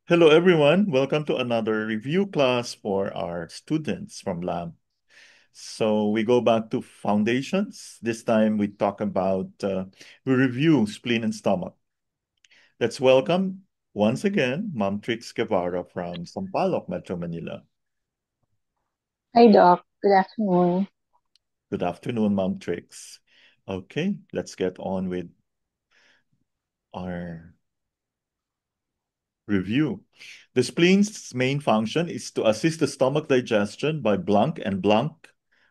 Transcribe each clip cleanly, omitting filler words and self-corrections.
Hello, everyone. Welcome to another review class for our students from lab. So we go back to foundations. This time we review spleen and stomach. Let's welcome once again Ma'am Trix Guevara from Sampaloc, Metro Manila. Hi, Doc. Good afternoon. Good afternoon, Ma'am Trix. Okay, let's get on with our review. The spleen's main function is to assist the stomach digestion by blank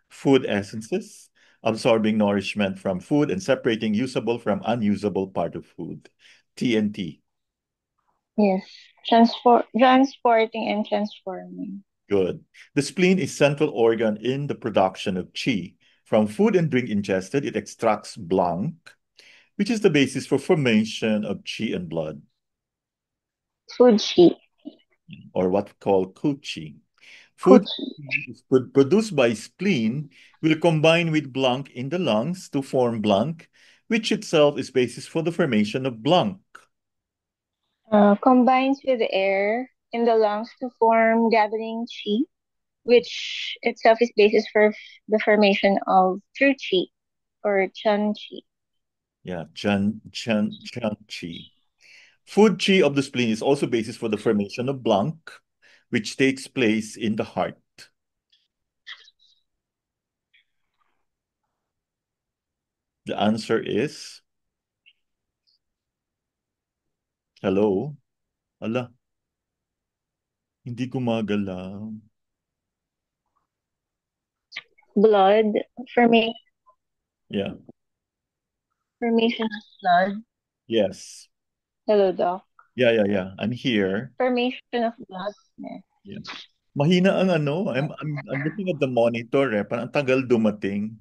food essences, absorbing nourishment from food and separating usable from unusable part of food. TNT. Yes, transporting and transforming. Good. The spleen is central organ in the production of qi. From food and drink ingested, it extracts blank, which is the basis for formation of qi and blood, Food sheet. or what we call Qi. Food Coochie. is produced by spleen will combine with blank in the lungs to form blank, which itself is basis for the formation of blank. Combines with air in the lungs to form gathering chi, which itself is basis for the formation of true chi or chan chi. Yeah, chan chi. Food chi of the spleen is also basis for the formation of blank, which takes place in the heart. The answer is hello. Ala, hindi gumagalaw. Blood, forma- Yeah. formation of blood. Yes. Hello, Doc. Yeah. I'm here. Formation of blood. Yeah. Yeah. Mahina ang ano. I'm looking at the monitor eh. Parang ang tagal dumating.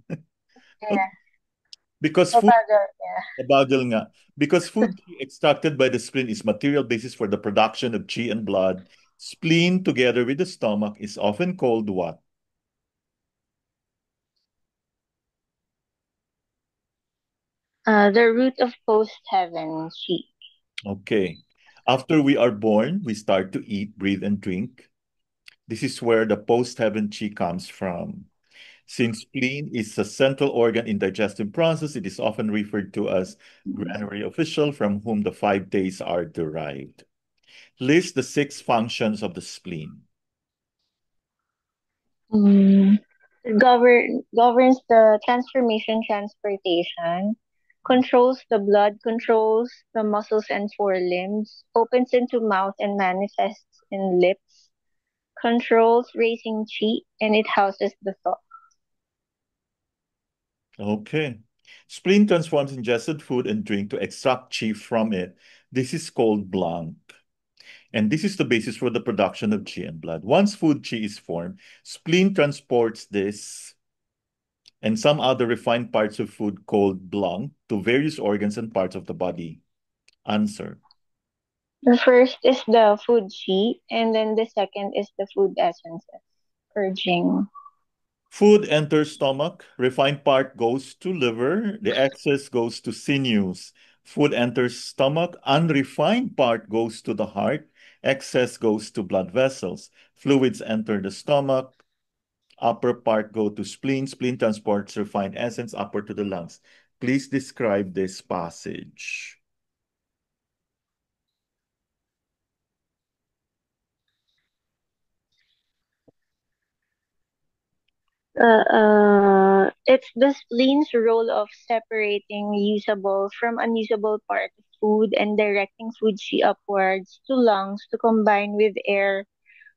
Yeah. Because food, Papagal, yeah. bagal nga. Because food extracted by the spleen is material basis for the production of qi and blood. Spleen together with the stomach is often called what? The root of post heaven, chi. Okay. After we are born, we start to eat, breathe, and drink. This is where the post-heaven qi comes from. Since spleen is a central organ in digestive process, it is often referred to as granary official from whom the 5 days are derived. List the 6 functions of the spleen. Mm. Governs the transformation transportation, controls the blood, controls the muscles and forelimbs, opens into mouth and manifests in lips, controls racing chi, and it houses the thought. Okay. Spleen transforms ingested food and drink to extract qi from it. This is called blank. And this is the basis for the production of qi and blood. Once food qi is formed, spleen transports this and some other refined parts of food called blanc to various organs and parts of the body. Answer. The first is the food chi, and then the second is the food essences, purging. Food enters stomach, refined part goes to liver, the excess goes to sinews. Food enters stomach, unrefined part goes to the heart, excess goes to blood vessels. Fluids enter the stomach, upper part go to spleen, spleen transports refined essence upper to the lungs. Please describe this passage. It's the spleen's role of separating usable from unusable part of food and directing food chi upwards to lungs to combine with air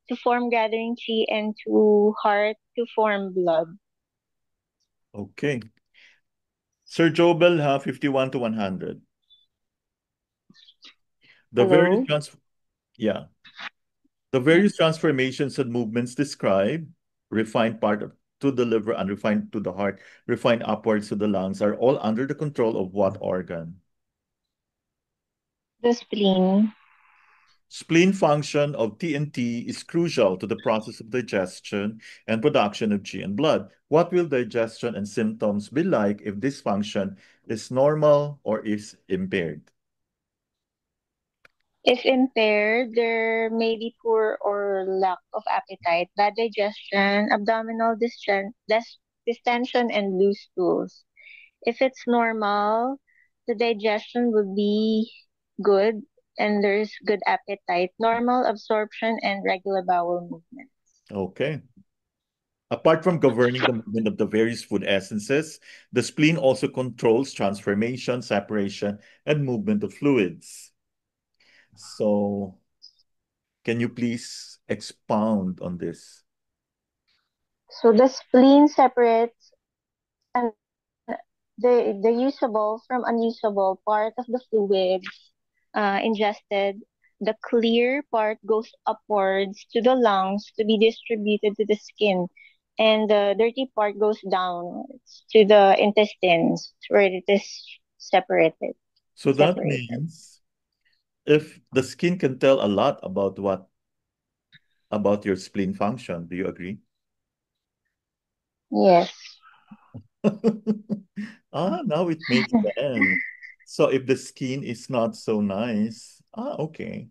to form gathering chi and to heart to form blood. Okay. Sir Jobel, 51 to 100. The various Hello? trans yeah, the various transformations and movements described, refined part of, to the liver, unrefined to the heart, refined upwards to the lungs, are all under the control of what organ? The spleen. Spleen function of TNT is crucial to the process of digestion and production of G and blood. What will digestion and symptoms be like if this function is normal or is impaired? If impaired, there may be poor or lack of appetite, bad digestion, abdominal distension, and loose stools. If it's normal, the digestion will be good and there's good appetite, normal absorption, and regular bowel movement. Okay. Apart from governing the movement of the various food essences, the spleen also controls transformation, separation, and movement of fluids. So, can you please expound on this? So the spleen separates an, the usable from unusable part of the fluids ingested. The clear part goes upwards to the lungs to be distributed to the skin, and the dirty part goes downwards to the intestines where it is separated. So that Separated. means if the skin can tell a lot about your spleen function, do you agree? Yes. Now it makes sense. So if the skin is not so nice, okay.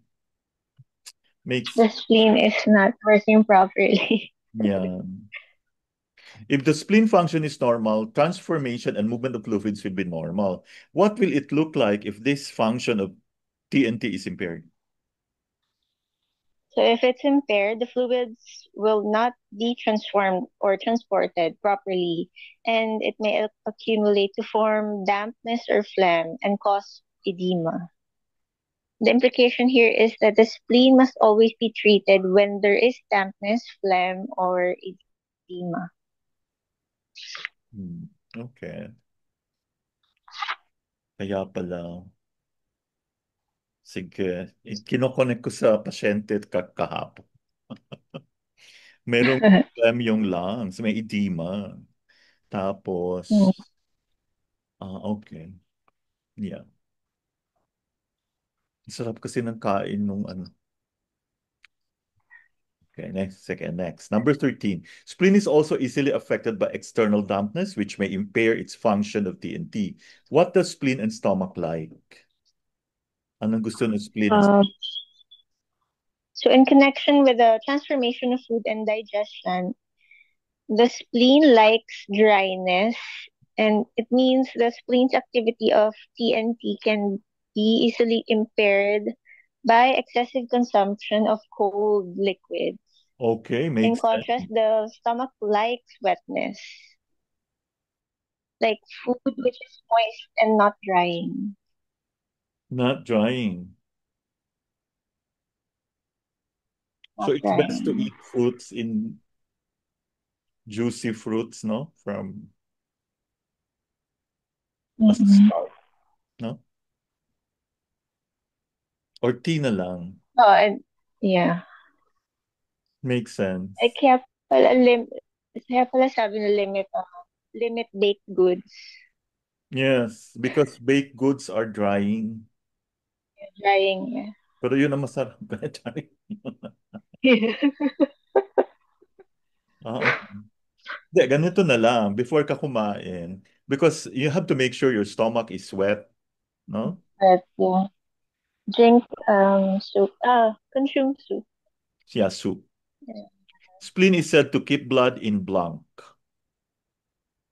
Makes, The spleen is not working properly. yeah. If the spleen function is normal, transformation and movement of fluids will be normal. What will it look like if this function of TNT is impaired? So if it's impaired, the fluids will not be transformed or transported properly, and it may accumulate to form dampness or phlegm and cause edema. The implication here is that the spleen must always be treated when there is dampness, phlegm, or edema. Hmm. Okay. Kaya pala. Sige. Kinoconnect ko sa pasyente kahapon. Merong problem yung lungs, may edema. Tapos, okay. Yeah. Sarap kasi ng kain nung ano. Okay, next. Number 13. Spleen is also easily affected by external dampness, which may impair its function of TNT. What does spleen and stomach like? Anong gusto ng spleen and Um, so in connection with the transformation of food and digestion, the spleen likes dryness, and it means the spleen's activity of TNT can be easily impaired by excessive consumption of cold liquids. Okay, In makes contrast, sense. the stomach likes wetness, like food which is moist and not drying. Not drying. So Not it's best to drying. eat fruits in juicy fruits, no? From as a Mm-mm. start, no? Or tea na lang. Oh, and yeah. Makes Ay, sense. kaya pala sabi na limit baked goods. Yes, because baked goods are drying. Drying. Pero yun ang masarap. Drying. Yeah. Okay. Hindi, ganito na lang before ka kumain. Because you have to make sure your stomach is wet, no? But yeah. Drink soup. Consume soup. Yeah, soup. Yeah. Spleen is said to keep blood in blanc.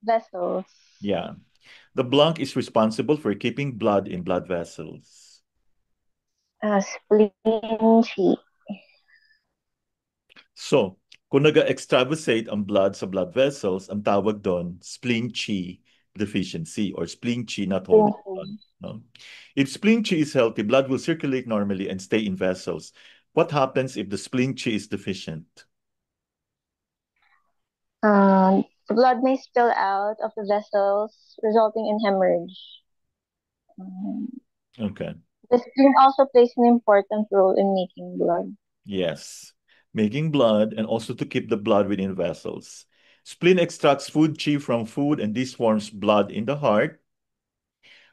Vessels. Yeah. The blanc is responsible for keeping blood in blood vessels. Spleen chi. So, kung nag-extravasate ang blood sa blood vessels, ang tawag doon, spleen chi deficiency or spleen chi not Spleen holding blood. chi. No? If spleen chi is healthy, blood will circulate normally and stay in vessels. What happens if the spleen chi is deficient? The blood may spill out of the vessels, resulting in hemorrhage. Um, Okay. the spleen also plays an important role in making blood. Yes. Making blood and also to keep the blood within vessels. Spleen extracts food chi from food and this forms blood in the heart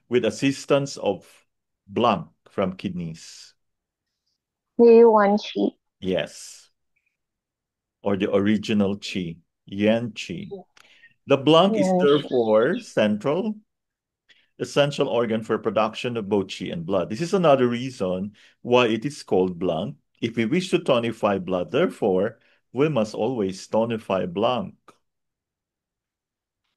with assistance of blanc from kidneys. Yuan chi. Yes. Or the original chi, Yan chi. The blanc is Yuan chi. therefore central essential organ for production of both qi and blood. This is another reason why it is called blank. If we wish to tonify blood, therefore, we must always tonify blank.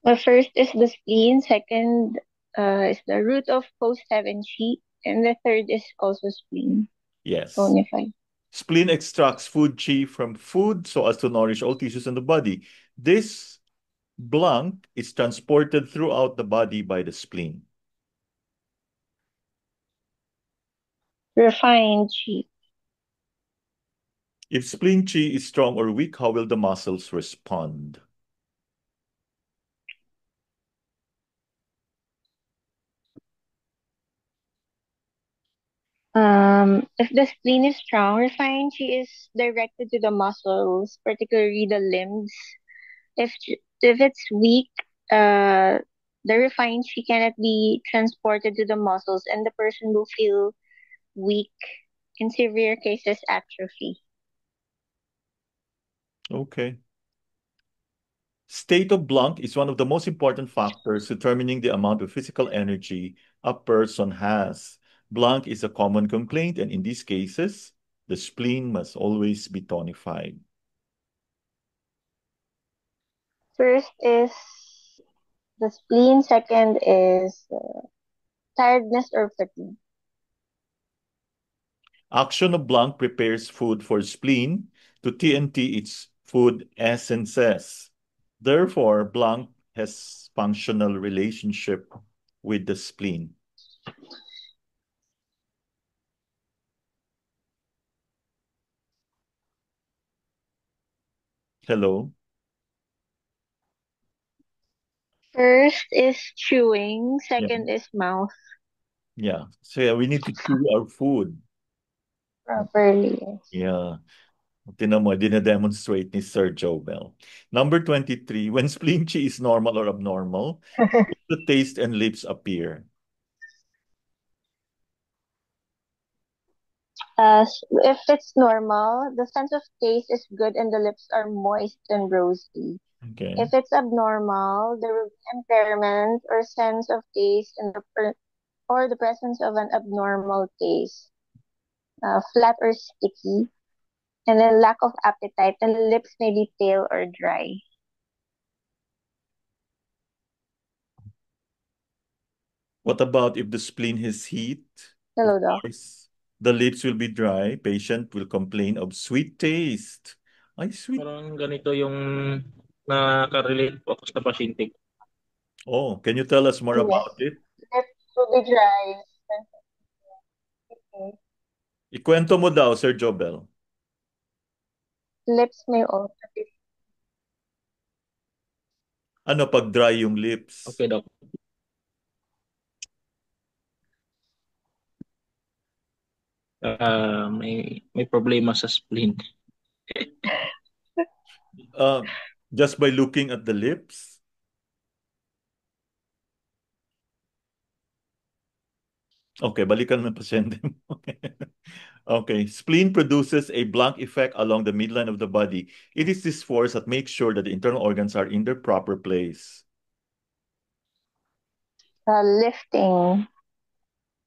The first is the spleen, second is the root of post heaven chi, and the third is also spleen, Yes. tonified. Spleen extracts food chi from food so as to nourish all tissues in the body. This blank is transported throughout the body by the spleen. Refined chi. If spleen chi is strong or weak, how will the muscles respond? If the spleen is strong, refined chi is directed to the muscles, particularly the limbs. If it's weak, the refined chi cannot be transported to the muscles, and the person will feel weak, in severe cases, atrophy. Okay. State of blank is one of the most important factors determining the amount of physical energy a person has. Blank is a common complaint, and in these cases, the spleen must always be tonified. First is the spleen, second is tiredness or fatigue. Action of blank prepares food for spleen to TNT its food essences. Therefore, blank has functional relationship with the spleen. Hello? First is chewing, Yeah. second is mouth Yeah. So yeah, we need to chew our food. properly. Yes. Yeah. Tinan mo, dina-demonstrate ni Sir Jobel. Number 23, when spleen chi is normal or abnormal, the taste and lips appear. If it's normal, the sense of taste is good and the lips are moist and rosy. Okay. If it's abnormal, there will be impairment or sense of taste and or the presence of an abnormal taste, flat or sticky, and then lack of appetite, and the lips may be pale or dry. What about if the spleen has heat? Of Hello, doc. course, the lips will be dry. Patient will complain of sweet taste. Ay, sweet. Parang ganito yung nakarelate po ako sa pasyente ko. Oh, can you tell us more Yes, about it? lips will be dry. Ikwento mo daw, Sir Jobel. Lips may also be Ano pag dry yung lips? Okay, Doc. May problema sa spleen. Uh, just by looking at the lips? Okay, balikan mo yung pasyente mo. Okay, spleen produces a blank effect along the midline of the body. It is this force that makes sure that the internal organs are in their proper place. lifting.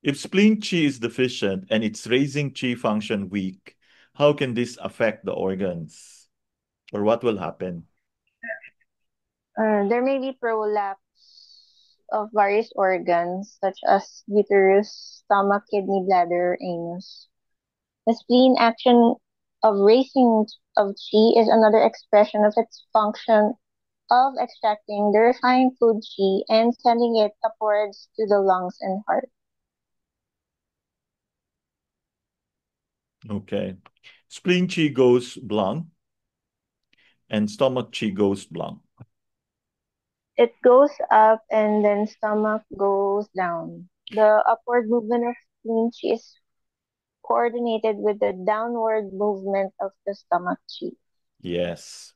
If spleen chi is deficient and its raising chi function weak, how can this affect the organs? Or what will happen? There may be prolapse of various organs such as uterus, stomach, kidney, bladder, anus. The spleen action of raising of chi is another expression of its function of extracting the refined food chi and sending it upwards to the lungs and heart. Okay. Spleen chi goes blank and stomach chi goes blank. It goes up and then stomach goes down. The upward movement of spleen chi is coordinated with the downward movement of the stomach chi. Yes.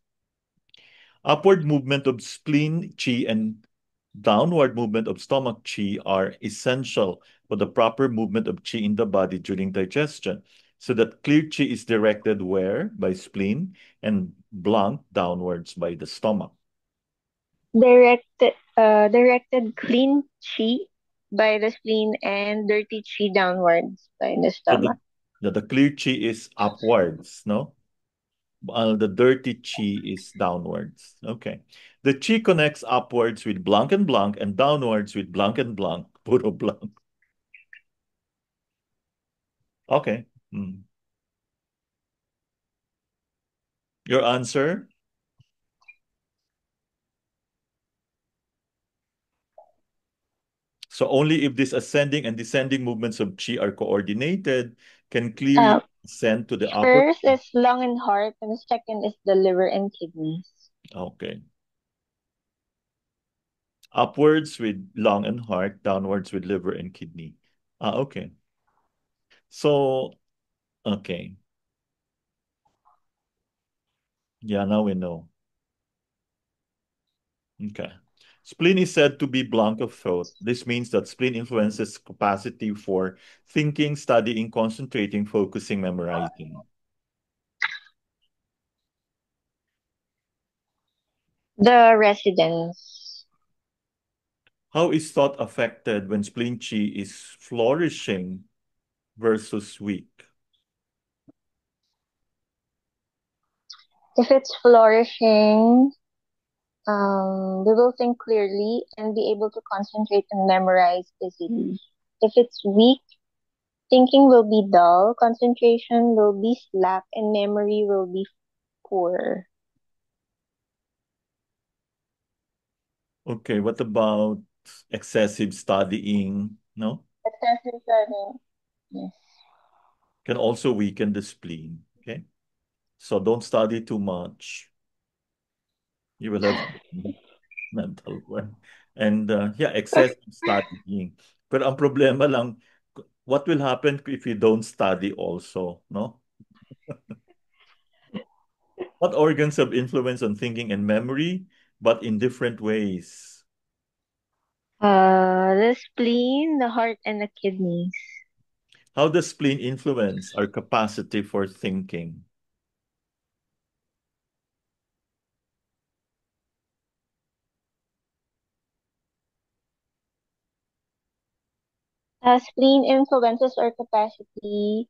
Upward movement of spleen chi and downward movement of stomach chi are essential for the proper movement of chi in the body during digestion. So that clear chi is directed where? By spleen, and blank downwards by the stomach. Directed clean chi by the spleen and dirty chi downwards by the So stomach. the clear chi is upwards, no? The dirty chi is downwards. Okay. The chi connects upwards with blank and downwards with blank and blank, puro blank. Okay. Hmm. Your answer? So only if these ascending and descending movements of chi are coordinated can clearly Uh, ascend to the upper. First is lung and heart, and the second is the liver and kidneys. Okay. Upwards with lung and heart, downwards with liver and kidney. Okay. So, okay. Yeah, now we know. Okay. Spleen is said to be blank of thought. This means that spleen influences capacity for thinking, studying, concentrating, focusing, memorizing. The residence. How is thought affected when spleen chi is flourishing versus weak? If it's flourishing, we will think clearly and be able to concentrate and memorize easily. If it's weak, thinking will be dull, concentration will be slack, and memory will be poor. Okay, what about excessive studying? No? Excessive learning. Yes. Can also weaken the spleen. Okay. So don't study too much. You will have mental one. And yeah, excessive studying. Pero ang problema lang, what will happen if you don't study also, no? What organs have influence on thinking and memory, but in different ways? The spleen, the heart, and the kidneys. How does spleen influence our capacity for thinking? Spleen influences our capacity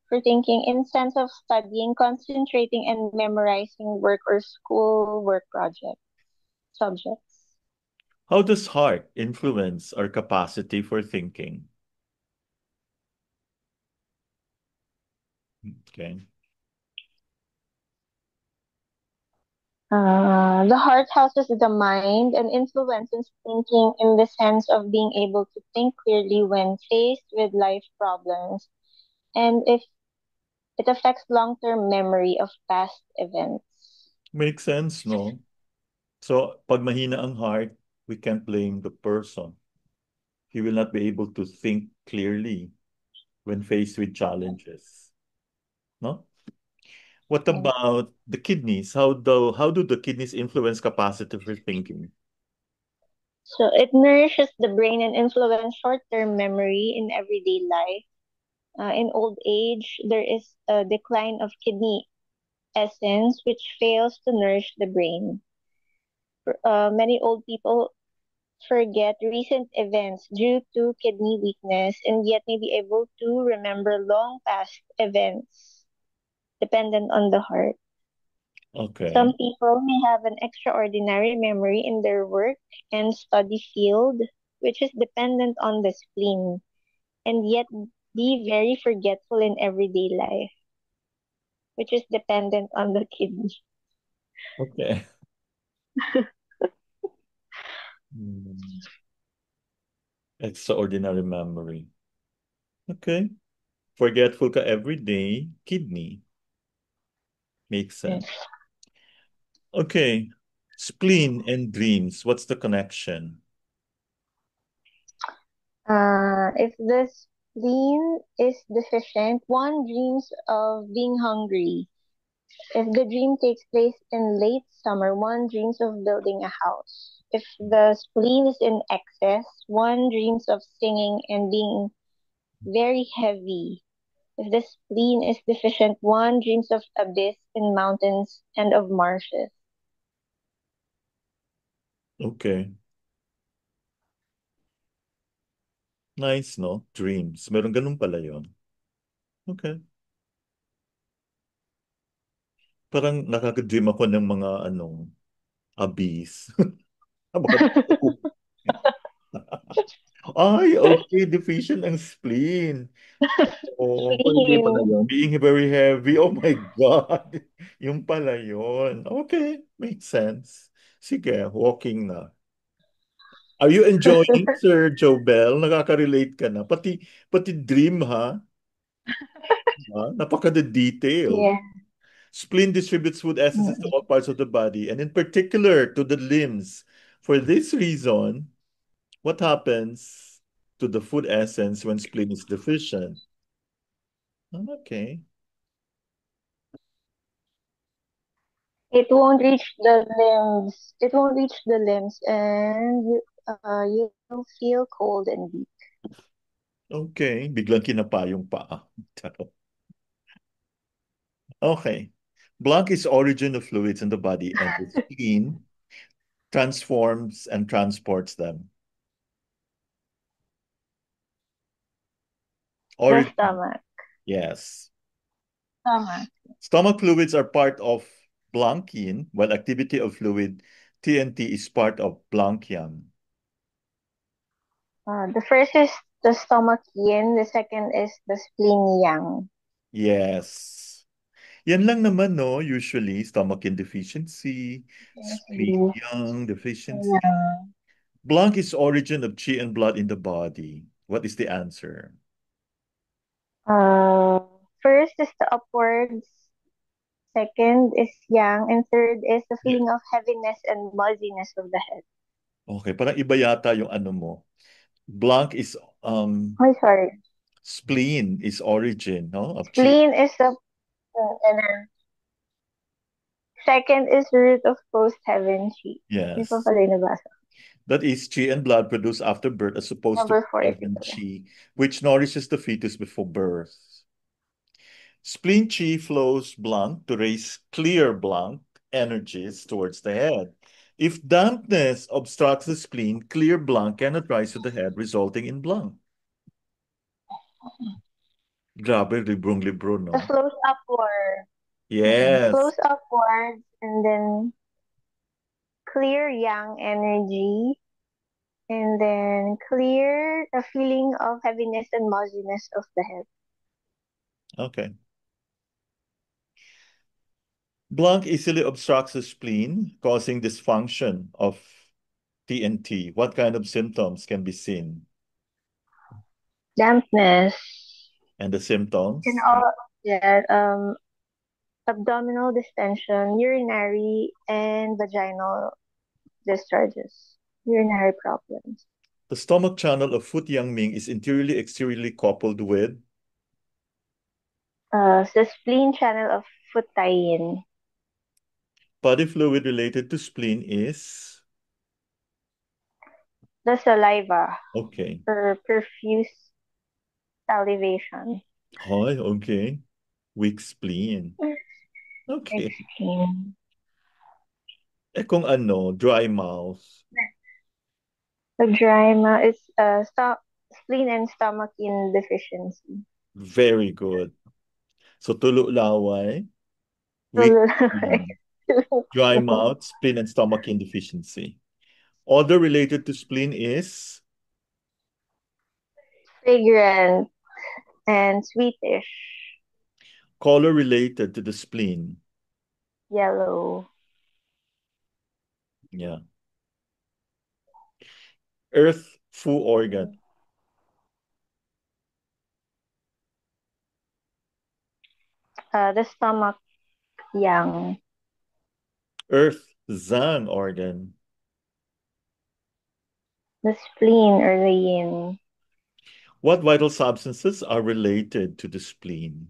for thinking in sense of studying, concentrating, and memorizing work or school work project subjects. How does heart influence our capacity for thinking? Okay. The heart houses the mind and influences thinking in the sense of being able to think clearly when faced with life problems, and if it affects long-term memory of past events. Makes sense, no? So, pag mahina ang heart, we can't blame the person. He will not be able to think clearly when faced with challenges. No? What Right. about the kidneys? How do the kidneys influence capacity for thinking? So it nourishes the brain and influence short-term memory in everyday life. In old age, there is a decline of kidney essence, which fails to nourish the brain. Many old people forget recent events due to kidney weakness and yet may be able to remember long past events dependent on the heart. Okay. Some people may have an extraordinary memory in their work and study field, which is dependent on the spleen, and yet be very forgetful in everyday life, which is dependent on the kidney. Okay. Hmm. Extraordinary memory. Okay. Forgetful ka every day. Kidney. Makes sense. Yes. Okay. Spleen and dreams. What's the connection? If the spleen is deficient, one dreams of being hungry. If the dream takes place in late summer, one dreams of building a house. If the spleen is in excess, one dreams of singing and being very heavy. If the spleen is deficient, one dreams of abyss in mountains and of marshes. Okay. Nice, no? Dreams. Meron ganun pala yun. Okay. Parang nakaka-dream ako ng mga abyss. Baka- Ay, okay. Deficient ang spleen. Oo, hindi pala Spleen. yun. Being very heavy. Oh my God. Yung pala yun. Okay, makes sense. Sige, walking na. Are you enjoying, Sir Jobel? Nakaka-relate ka na. Pati dream, ha? Napaka-detailed. Yeah. Spleen distributes food essences to Mm. all parts of the body, and in particular to the limbs. For this reason, what happens to the food essence when spleen is deficient? Okay. It won't reach the limbs. It won't reach the limbs, and you'll feel cold and weak. Okay. Biglang kinapa yung paa. Charot. Okay. Blank is origin of fluids in the body, and the spleen transforms and transports them. The Origin, stomach. yes. Stomach. Stomach fluids are part of Blanchian, while activity of fluid TNT is part of Blanchian. The first is the stomach yin. The second is the spleen yang. Yes. Yan lang naman, no? Usually, stomach deficiency, spleen Yes. yang deficiency. Yeah. Blank is origin of chi and blood in the body. What is the answer? Uh, First is the upwards. Second is yang, and third is the Yeah. feeling of heaviness and muzziness of the head. Okay, parang iba yata yung ano mo. Blank is Oh, sorry. spleen is origin, no? Of chi. Spleen is the and then second is root of post heaven chi. Hindi pa Yes. pala yung nabasa. That is chi and blood produced after birth as opposed to Number four is heaven ito. chi, which nourishes the fetus before birth. Spleen chi flows blank to raise clear blank energies towards the head. If dampness obstructs the spleen, clear blank cannot rise to the head, resulting in blank. Grabe, librong-libro, It no? flows upward. Yes. Flows upwards and then clear yang energy and then clear the feeling of heaviness and muzziness of the head. Okay. Blank easily obstructs the spleen, causing dysfunction of TNT. What kind of symptoms can be seen? Dampness. And the Can symptoms? all yeah, abdominal distension, urinary and vaginal discharges, urinary problems. The stomach channel of Foot Yang Ming is interiorly exteriorly coupled with The spleen channel of Futayin, body fluid related to spleen is the saliva okay. or profuse salivation. Hi, okay. Weak spleen. Okay. Extreme. Kung ano, dry mouth. The dry mouth is spleen and stomach in deficiency. Very good. So tulo laway, weak So, spleen. Dry mouth, spleen and stomach deficiency. Other related to spleen is fragrant and sweetish, color related to the spleen. yellow. Yeah. Earth fu organ. The stomach, yang. Earth zang organ. The spleen or the yin. What vital substances are related to the spleen?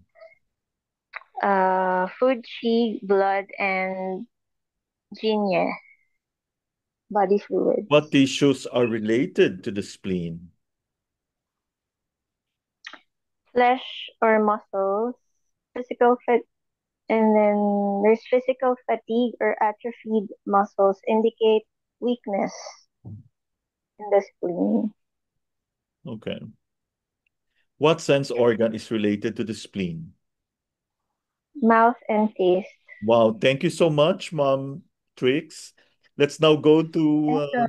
Food, chi, blood, and jinya, body fluids. What tissues are related to the spleen? Flesh or muscles, physical fit, and then there's physical fatigue or atrophied muscles indicate weakness in the spleen. Okay. What sense organ is related to the spleen? Mouth and taste. Wow, thank you so much, Mom Trix. Let's now go to, Yes, sir.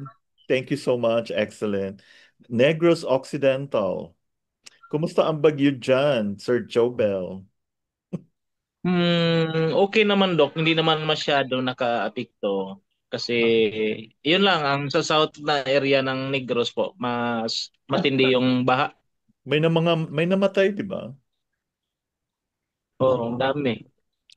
thank you so much. Excellent. Negros Occidental. Kumusta ang bagyo dyan, Sir Jobel? Okay naman, Dok. Hindi naman masyado naka-apekto. Kasi, yun lang, ang sa south na area ng Negros po, mas matindi yung baha. May namatay, di ba? Oo, ang dami.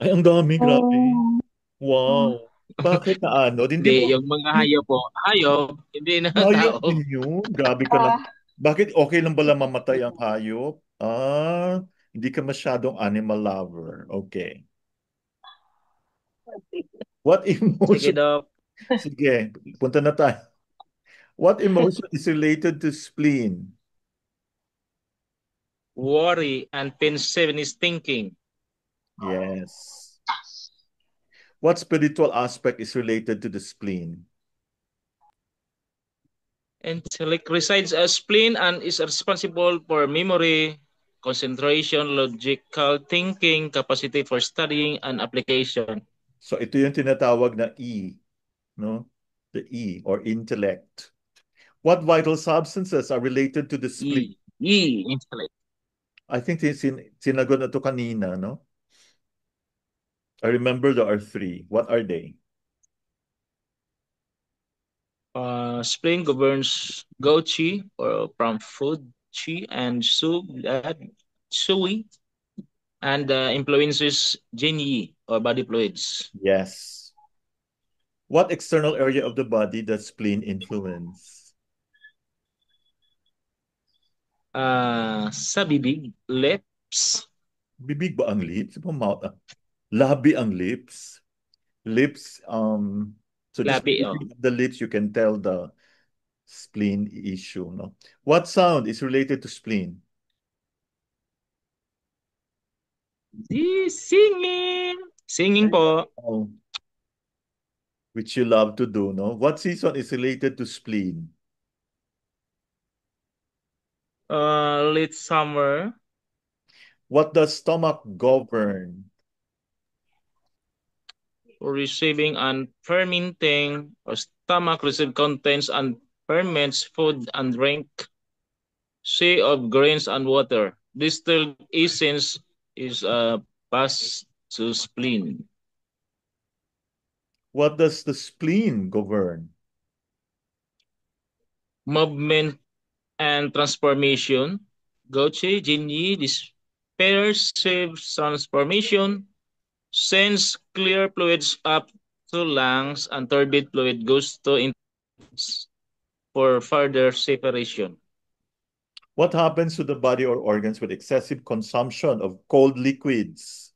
Ay, ang dami, grabe. Oh, oh, Wow. Bakit na ano? Hindi Hindi, mo, yung mga hayop po, hayop, hindi na hayop tao. din yun. Grabe ka na. ah, Bakit okay lang bala mamatay ang hayop? Hindi ka masyadong animal lover. Okay. What Sige, emotion? Dok. Sige, punta na tayo. What emotion is related to spleen? Worry and pessimist thinking. Yes. What spiritual aspect is related to the spleen? Intellect resides as spleen and is responsible for memory, concentration, logical thinking, capacity for studying, and application. So ito yung tinatawag na E, no? The E or intellect. What vital substances are related to the spleen? Intellect. I think sinagot na to kanina, no? I remember there are three. What are they? Spleen governs Go Chi or from food Chi and Su blood Sui and influences Jin Yi or body fluids. Yes. What external area of the body does spleen influence? Sa bibig, lips, Bibig ba ang lips? Ba mouth? Labi ang lips. Lips, so just labi, oh. looking at the lips, you can tell the spleen issue, no? What sound is related to spleen? Singing. Singing po. Oh, which you love to do, no? What season is related to spleen? Late summer. What does stomach govern? Receiving and fermenting or stomach receive contents and ferments food and drink. Sea of grains and water. Distilled essence is passed to spleen. What does the spleen govern? Movement and transformation. Goche, Jinyi, dispersive transformation. Sends clear fluids up to lungs and turbid fluid goes to intestines for further separation. What happens to the body or organs with excessive consumption of cold liquids?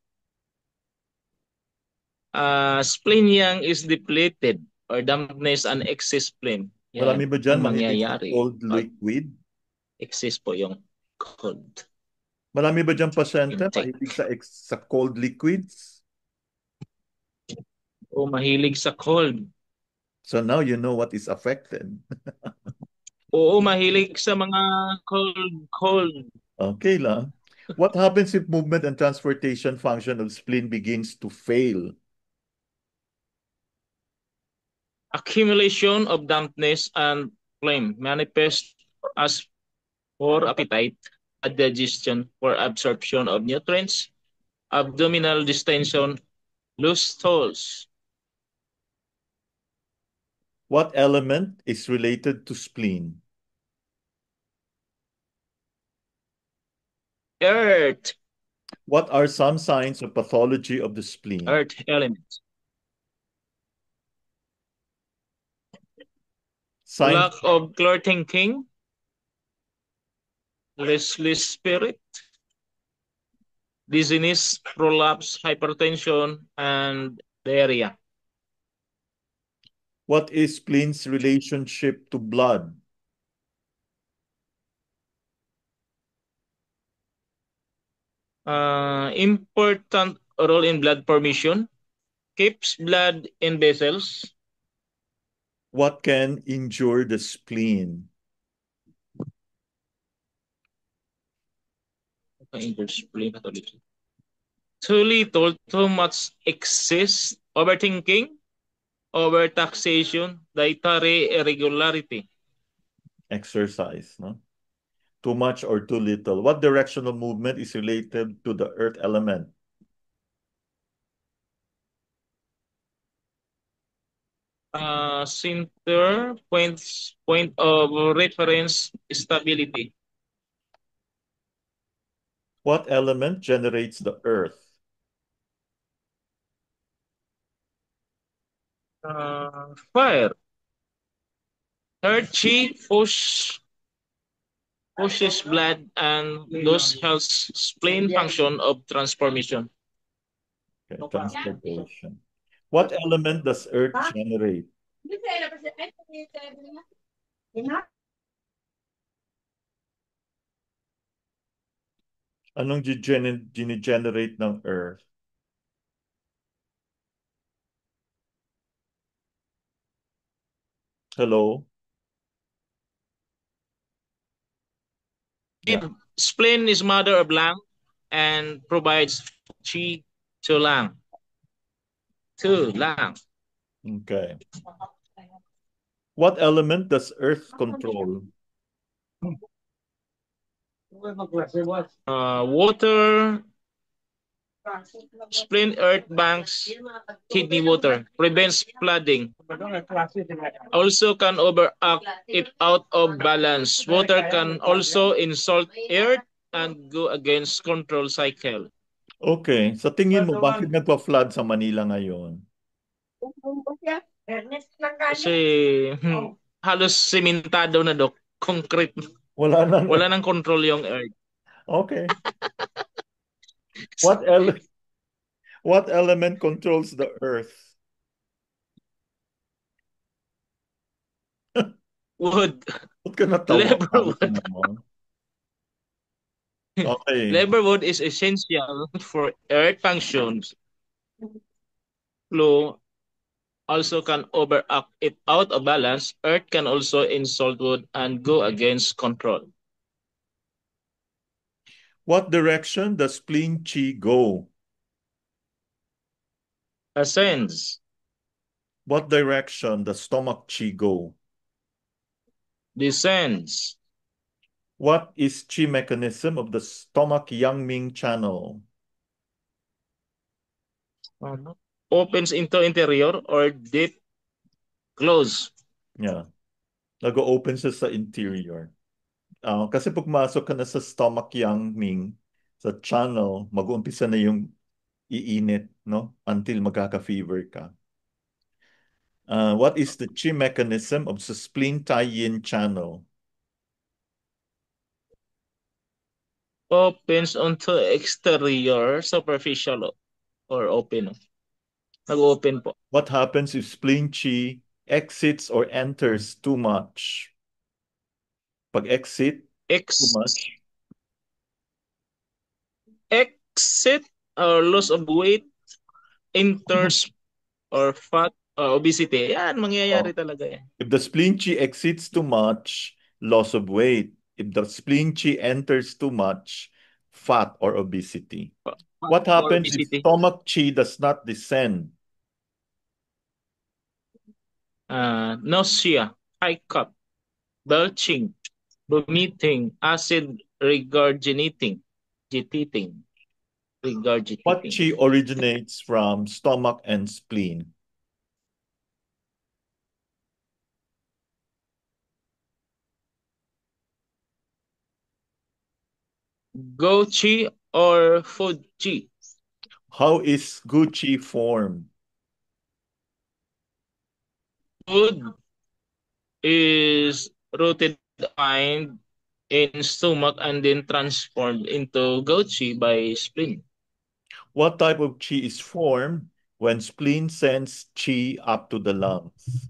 Spleen yang is depleted or dampness and excess spleen. Marami Yan ba dyan ang mahilig sa mangyayari cold pag liquid? excess po yung cold Marami ba dyan pasyente intake. mahilig sa cold liquids? O mahilig sa cold. So now you know what is affected. Oo, mahilig sa mga cold. Okay lang. What happens if movement and transportation function of spleen begins to fail? Accumulation of dampness and phlegm manifest as poor appetite, digestion, poor absorption of nutrients, abdominal distension, loose stools. What element is related to spleen? Earth, What are some signs of pathology of the spleen? earth element. Signs, Lack of clear thinking, restless spirit, dizziness, prolapse, hypertension, and diarrhea. what is spleen's relationship to blood? Important role in blood formation, keeps blood in vessels, What can injure the spleen? Too little, too much excess, overthinking, overtaxation, dietary irregularity. Exercise, no? Too much or too little. What directional movement is related to the earth element? Center, point of reference, stability. What element generates the earth? Fire. Third chi pushes blood and thus helps spleen function of transformation. Okay, transportation. What element does earth generate? Anong gine-generate ng earth? Hello? Yeah. Spleen is mother of lung and provides chi to lung. To lung. Okay. What element does earth control? Water, spleen, earth banks, kidney water, prevents flooding. Also can overact it out of balance. Water can also insult earth and go against control cycle. Okay. Sa tingin mo, bakit nagpa-flood sa Manila ngayon? Kasi halos simentado na, Dok. Concrete. Wala nang... Wala nang control yung earth. Okay. What element controls the earth? Wood. Ba't ka natawa? Leberwood. Okay. Leberwood is essential for earth functions. Flow also can overact it out of balance. Earth can also insult wood and go against control. What direction does spleen chi go? Ascends. What direction does stomach chi go? Descends. What is chi mechanism of the stomach Yang-Ming channel? Opens into interior or deep close. Yeah. Nag-open siya sa interior. Kasi pag masok ka na sa stomach Yang-Ming, sa channel, mag-uumpisa na yung iinit, no? Until magkaka-fever ka. What is the chi mechanism of the spleen Tai-Yin channel? Opens onto exterior, superficial or open. Nag-open po. What happens if spleen chi exits or enters too much? Pag exit, too much. Exit or loss of weight, enters or fat or obesity. Yan, mangyayari talaga yan. If the spleen chi exits too much, loss of weight. If the spleen chi enters too much, fat or obesity. What happens if stomach chi does not descend? Nausea, high cut, belching, vomiting, acid regurgitating. What chi originates from stomach and spleen? Go chi or food chi? How is gu chi formed? Food is rooted mind in stomach and then transformed into go chi by spleen. What type of chi is formed when spleen sends chi up to the lungs?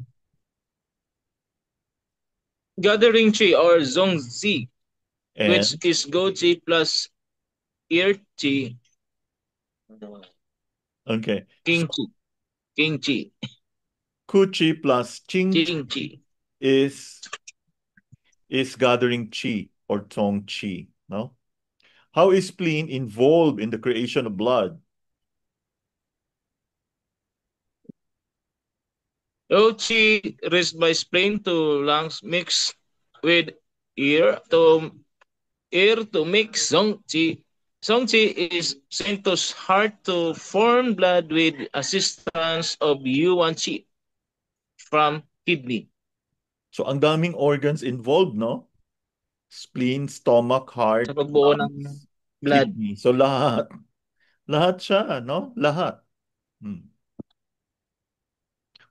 Gathering chi or zongzi, And which is go chi plus ear chi. okay. King chi. King chi. Ku chi plus ching chi is gathering chi or tong chi, no? How is spleen involved in the creation of blood? Qi reached by spleen to lungs mix with air to make Zongqi. Zongqi is sent to heart to form blood with assistance of Yuan Qi from kidney. So ang daming organs involved, no? Spleen, stomach, Sa heart, pagbuo ng lungs, blood. kidney. So lahat. Lahat siya, no? Lahat. Hmm.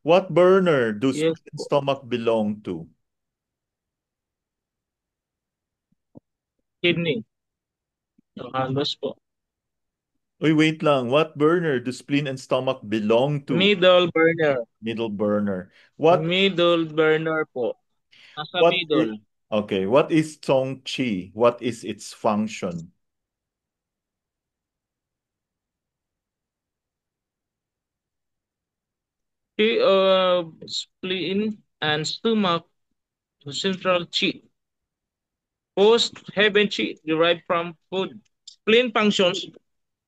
What burner do Yes spleen and po. stomach belong to? Kidney. So, halos po. Uy, wait lang. What burner do spleen and stomach belong to? Middle burner. Middle burner. What Middle burner po. Nasa what is, middle. okay, what is Tong Chi? What is its function? Qi spleen and stomach to central Qi. Post heaven Qi derived from food. Spleen functions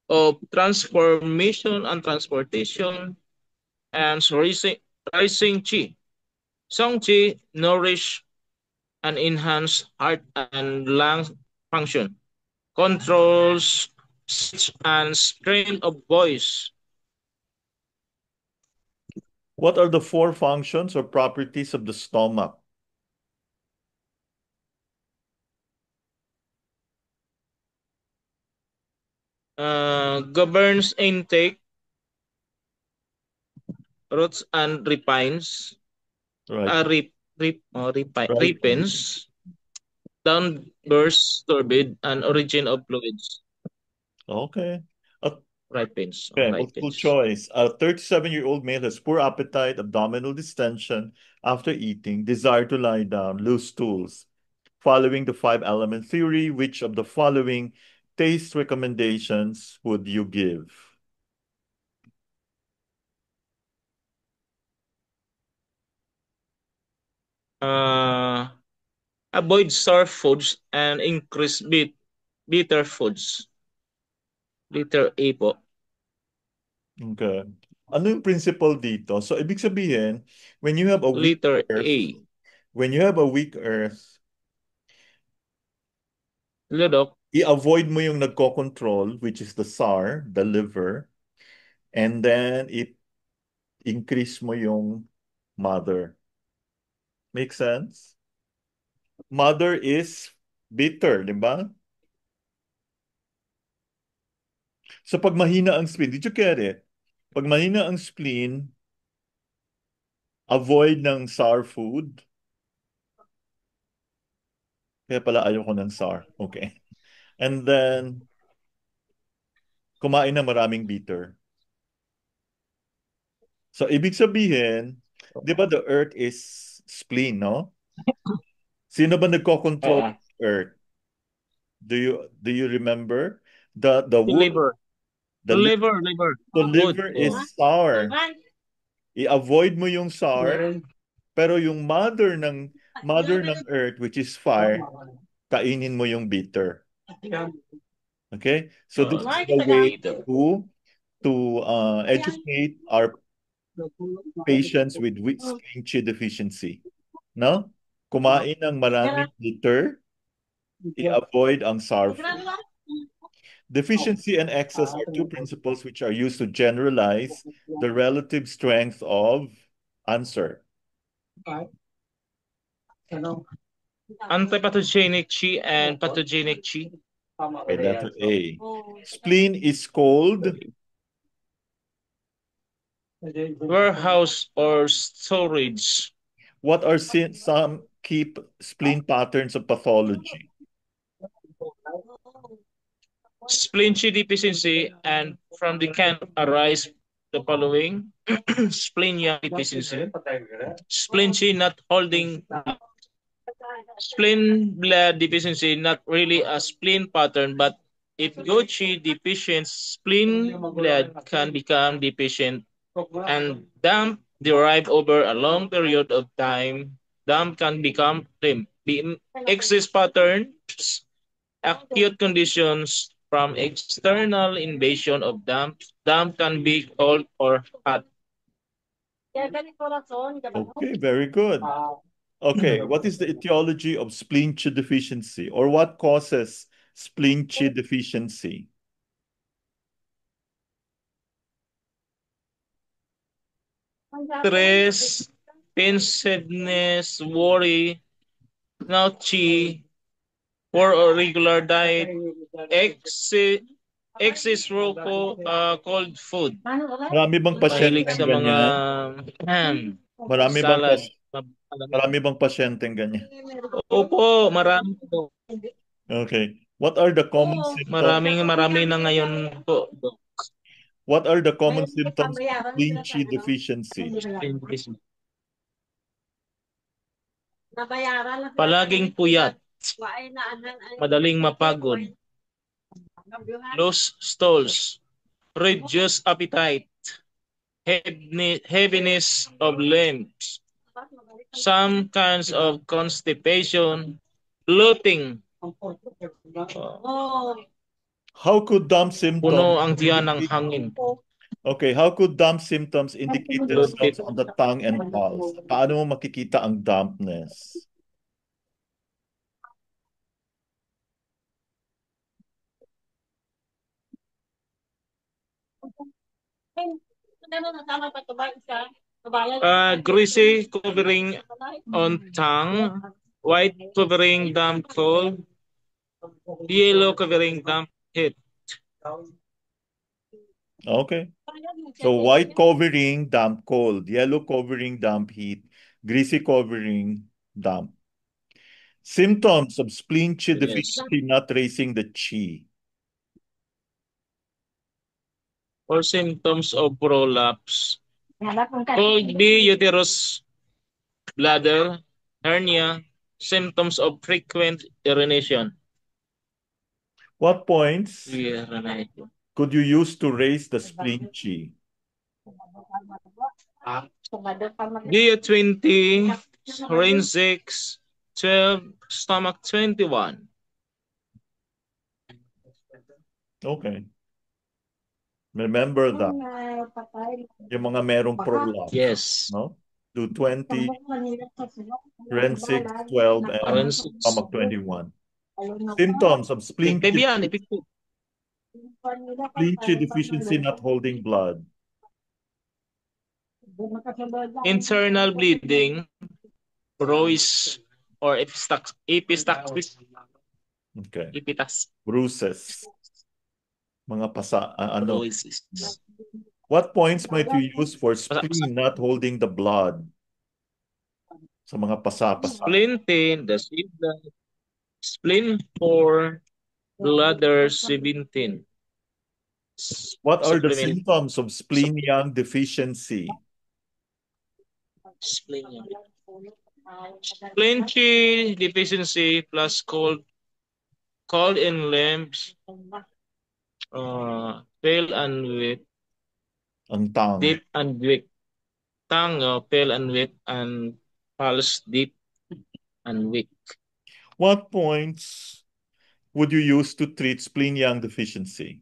of transformation and transportation and rising Qi. Song Qi nourish and enhance heart and lung function. Controls speech and strain of voice. What are the four functions or properties of the stomach? Governs intake, roots and repines, Right. Right. repens, downburst, turbid, and origin of fluids. Okay. A Ripens, Okay, multiple ripens. choice. A 37-year-old male has poor appetite, abdominal distension after eating, desire to lie down, loose stools. Following the five-element theory, which of the following taste recommendations would you give? Uh, Avoid sour foods and increase bitter foods. Bitter A po. Okay. Ano yung principle dito? So, ibig sabihin, when you have a weak Liter earth, A. when you have a weak earth, Lodok. i-avoid mo yung nagko-control, which is the SAR, the liver, and then increase mo yung mother. Make sense? Mother is bitter, di ba? So pag mahina ang spleen, did you get it? Pag mahina ang spleen, avoid ng sour food. Kaya pala ayoko ng sour. Okay. And then, kumain ng maraming bitter. So ibig sabihin, di ba the earth is spleen, no? Sino ba nagko-control Oo. ng earth? Do you remember? The wood, Liver. the li- Liver. the Wood. liver Oh. is sour. I-avoid mo yung sour, pero yung mother ng earth, which is fire, kainin mo yung bitter. Okay? So this is the way Bitter. to educate our patients with spleen chi deficiency. No? Kumain ng maraming bitter, i-avoid ang sour food. Deficiency and excess are two principles which are used to generalize the relative strength of answer. Antipathogenic Qi and pathogenic Qi. Okay, letter A. Spleen is called Warehouse or storage. What are some key spleen patterns of pathology? Spleen Qi deficiency and from the can arise the following. Spleen Yang deficiency. Spleen Qi not holding. Spleen blood deficiency not really a spleen pattern, but if Qi deficient, spleen blood can become deficient and damp derive over a long period of time. Damp can become rim. The excess patterns acute conditions from external invasion of damp. Damp can be cold or hot. Okay, very good. Okay, what is the etiology of spleen Qi deficiency, or what causes spleen Qi deficiency? Stress, pensiveness, worry, nausea, poor or regular diet, excess raw cold food, Marami bang mahilig pasyenteng sa mga ganyan? Marami bang salad. pas marami bang pasyenteng ganyan? Opo, marami po. Okay. What are the common symptoms? Marami na ngayon po. What are the common symptoms of spleen Qi deficiency? Palaging puyat, madaling mapagod, loose stools, reduced appetite, heaviness of limbs, some kinds of constipation, bloating. How could damp Puno symptoms ang tiyan ng indicate? hangin. Okay, how could damp symptoms indicate themselves Bloated. on the tongue and pulse? Paano mo makikita ang dampness? Greasy covering on tongue, white covering damp cold, yellow covering damp head. Okay. So white covering, damp cold. Yellow covering, damp heat. Greasy covering, damp. Symptoms of spleen Qi Yes. deficiency not raising the Qi. Or symptoms of prolapse. Could be uterus, bladder, hernia, symptoms of frequent urination. What points Urination. could you use to raise the spleen Qi? DO20, range 6, 12, stomach 21. Okay. Remember that. Yung mga merong prolapse. Yes. No? Do 20, range 6, 12, and Range 6. stomach 21. Symptoms of spleen Qi deficiency not holding blood. Internal bleeding, bruise, or epistaxis. Okay. Epitas. Bruises. Mga ano. Bruises. What points might you use for spleen not holding the blood? Sa mga pasa-pasa. Spleen 10, the spleen 4, bladder 17. What are the symptoms of spleen yang deficiency? Spleen Qi deficiency plus cold in limbs, pale and weak. Ang tongue. Deep and weak. Tongue, pale and weak, and pulse deep and weak. What points would you use to treat spleen yang deficiency?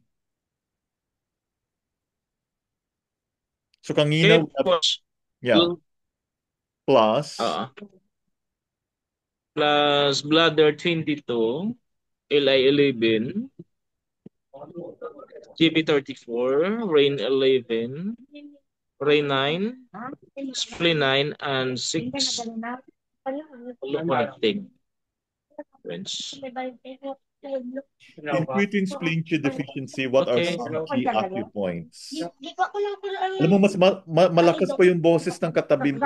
So kanina, yeah. Plus bladder 22, LI 11, GB 34, rain 11, rain 9, spleen 9, and 6. Parting. In treating spleen Qi deficiency, what are some key acupoints? Alam mo, mas malakas pa yung boses ng katabi mo.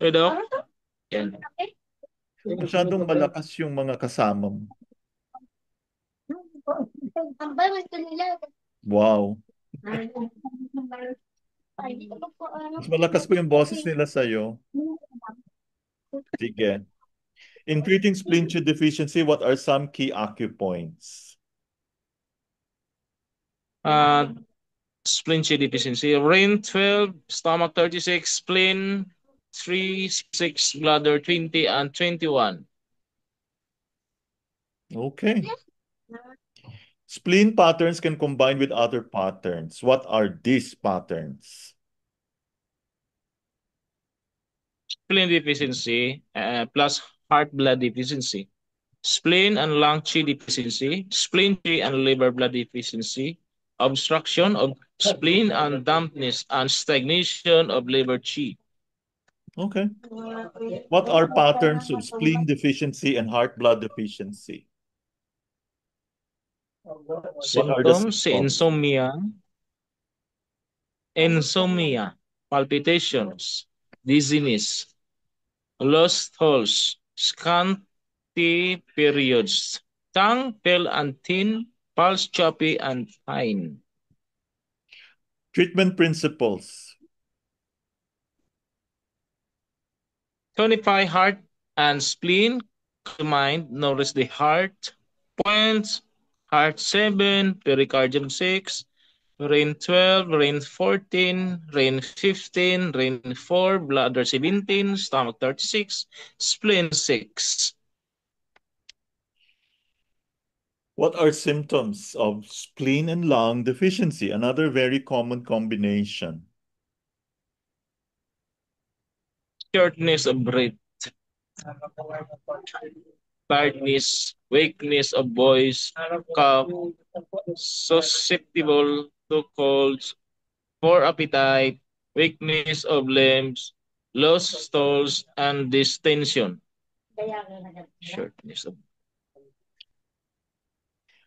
Dok? Yan. Masyadong malakas yung mga kasama mo. Wow. Mas malakas pa yung boses nila sa'yo. Sige. In treating spleen Qi deficiency, what are some key acupoints? Spleen Qi deficiency. Rain 12, stomach 36, spleen 3, 6, bladder 20, and 21. Okay. Spleen patterns can combine with other patterns. What are these patterns? Spleen deficiency plus heart blood deficiency. Spleen and lung qi deficiency, spleen qi and liver blood deficiency, obstruction of spleen and dampness and stagnation of liver qi. Okay. What are patterns of spleen deficiency and heart blood deficiency? What are the Symptoms, insomnia, palpitations, dizziness, lost pulse, scanty periods, tongue pale and thin, pulse choppy and fine. Treatment principles. Tonify heart and spleen, mind, notice the heart, points, heart 7, pericardium 6, rain 12, rain 14, rain 15, rain 4, bladder 17, stomach 36, spleen 6. What are symptoms of spleen and lung deficiency? Another very common combination. Shortness of breath, tiredness, weakness of voice, cough, susceptible to colds, poor appetite, weakness of limbs, lost stools, and distension. Shortness of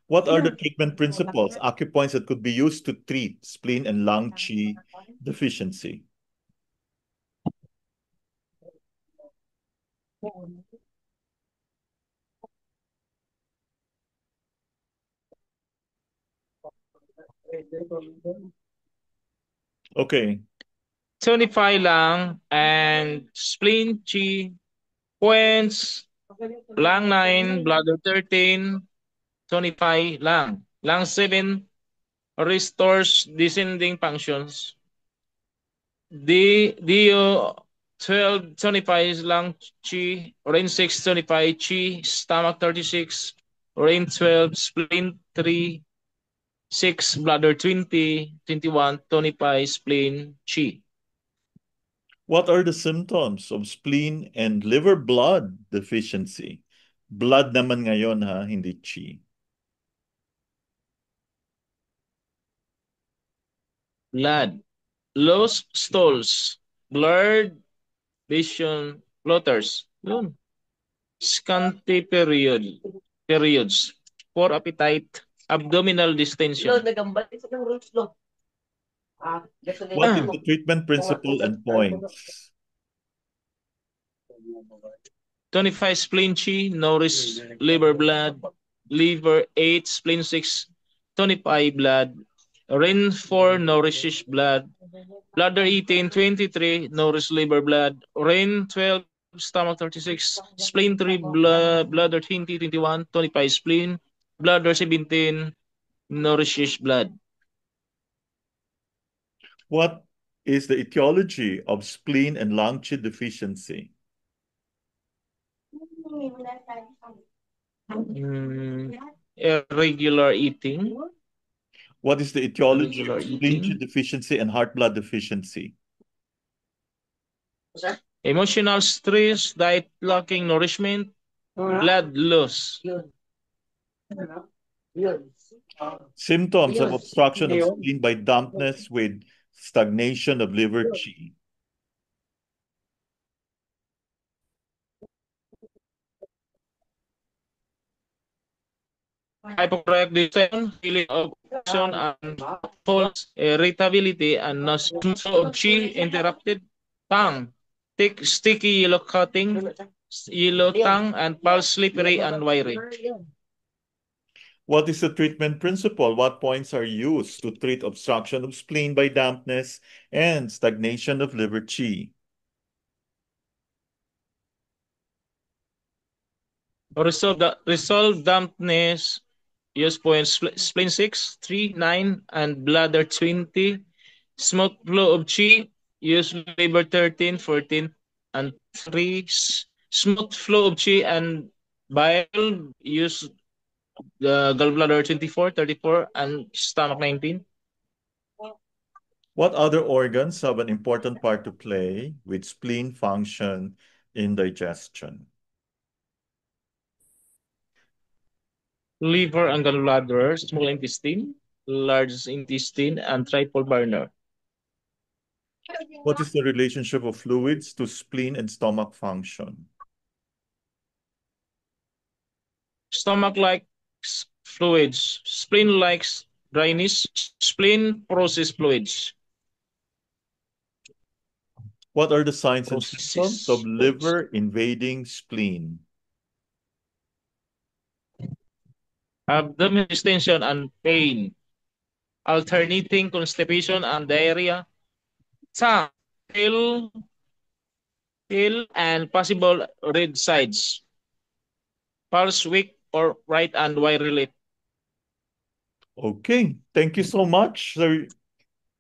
What are the treatment principles, acupoints that could be used to treat spleen and lung qi deficiency? Okay. tonify lang and spleen qi, points, lung 9, bladder 13, tonify lang. Lung 7 restores descending functions. Dio 12 tonifies lung qi, rain 6 tonify qi, stomach 36, rain 12, spleen 3, 6, bladder 20, 21, tonify spleen qi. What are the symptoms of spleen and liver blood deficiency? Blood naman ngayon ha, hindi qi. Blood, lost stools, blurred vision, floaters, yun. Scanty periods, poor appetite, abdominal distension. What is the treatment principle and points? tonify spleen qi, nourish liver blood, liver 8, spleen 6, tonify blood, rain 4, nourishes blood, bladder 18, 23, nourish liver blood, rain 12, stomach 36, spleen 3, bladder 20, 21, tonify spleen, bladder 17, nourishes blood. What is the etiology of spleen and lung qi deficiency? Irregular eating. What is the etiology Irregular of spleen qi eating. deficiency and heart blood deficiency? Emotional stress, diet lacking nourishment, blood loss. Symptoms of obstruction of spleen by dampness with stagnation of liver qi. Hypoprioxidation, feeling of oppression and pulse, irritability, and notion of chi interrupted tongue, thick, sticky yellow cutting, yellow tongue, and pulse slippery and wiry. What is the treatment principle? What points are used to treat obstruction of spleen by dampness and stagnation of liver qi? Resolve dampness, use points spleen 6, 3, 9, and bladder 20. Smooth flow of chi, use liver 13, 14, and 3. Smooth flow of chi and bile, use The gallbladder 24, 34, and stomach 19. What other organs have an important part to play with spleen function in digestion? Liver and gallbladder, small intestine, large intestine, and triple burner. What is the relationship of fluids to spleen and stomach function? Stomach likes fluids. Spleen likes dryness. Spleen processes fluids. What are the signs and symptoms of Processes fluids. liver invading spleen? Abdominal distension and pain. Alternating constipation and diarrhea. Tongue, tail, and possible red sides. Pulse weak or right and wide relief. Okay. Thank you so much, Sir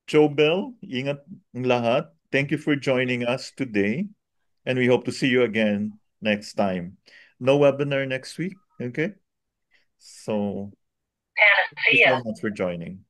Jobel. Ingat ang lahat. Thank you for joining us today. And we hope to see you again next time. No webinar next week. Okay. So thank you so much for joining.